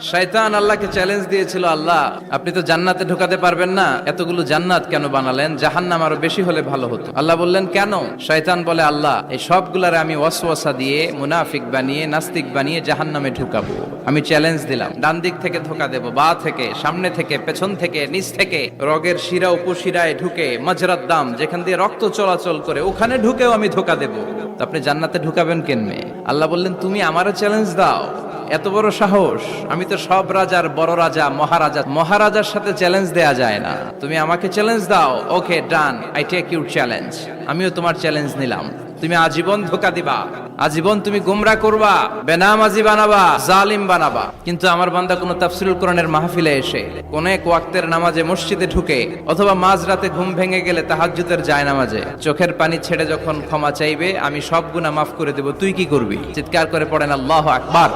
শয়তান আল্লাহকে চ্যালেঞ্জ দিয়েছিল, আল্লাহ আপনি তো জান্নাতে ঢোকাতে পারবেন না, এতগুলো জান্নাত কেন বানালেন, জাহান্নাম আরো বেশি হলে ভালো হতো। আল্লাহ বললেন কেন? শয়তান বলে, আল্লাহ এই সবগুলারে আমি ওয়াসওয়াসা দিয়ে মুনাফিক বানিয়ে নাস্তিক বানিয়ে জাহান্নামে ঢুকাবো। আমি চ্যালেঞ্জ দিলাম, ডান দিক থেকে ধোকা দেব, বা থেকে, সামনে থেকে, পেছন থেকে, নিচ থেকে, রগের শিরা উপশিরায় ঢুকে, মাজরাত দাম যেখান দিয়ে রক্ত চলাচল করে ওখানে ঢুকেও আমি ধোকা দেব। তো আপনি জান্নাতে ঢুকাবেন কেনমে? আল্লাহ বললেন তুমি আমারও চ্যালেঞ্জ দাও, এত বড় সাহস? আমি তো সব রাজার বড় রাজা, মহারাজা, মহারাজার সাথে চ্যালেঞ্জ দেয়া যায় না, তুমি আমাকে চ্যালেঞ্জ দাও। ওকে ডান, আই টেক ইউর চ্যালেঞ্জ। আমিও তোমার চ্যালেঞ্জ নিলাম। তুমি আজীবন ধোকা দিবা, আজীবন তুমি গুমরা করবা, বেনামাজি বানাবা, জালিম বানাবা। কিন্তু আমার বান্দা কোনো তাফসীরুল কোরআনের মাহফিলে এসে কোন এক ওয়াক্তের নামাজে মসজিদে ঢুকে অথবা মাঝরাতে ঘুম ভেঙে গেলে তাহাজ্জুদের জায়নামাজে চোখের পানি ছেড়ে যখন ক্ষমা চাইবে, আমি সব গুনাহ মাফ করে দেব, তুই কি করবি? চিৎকার করে পড়েন আল্লাহু আকবার।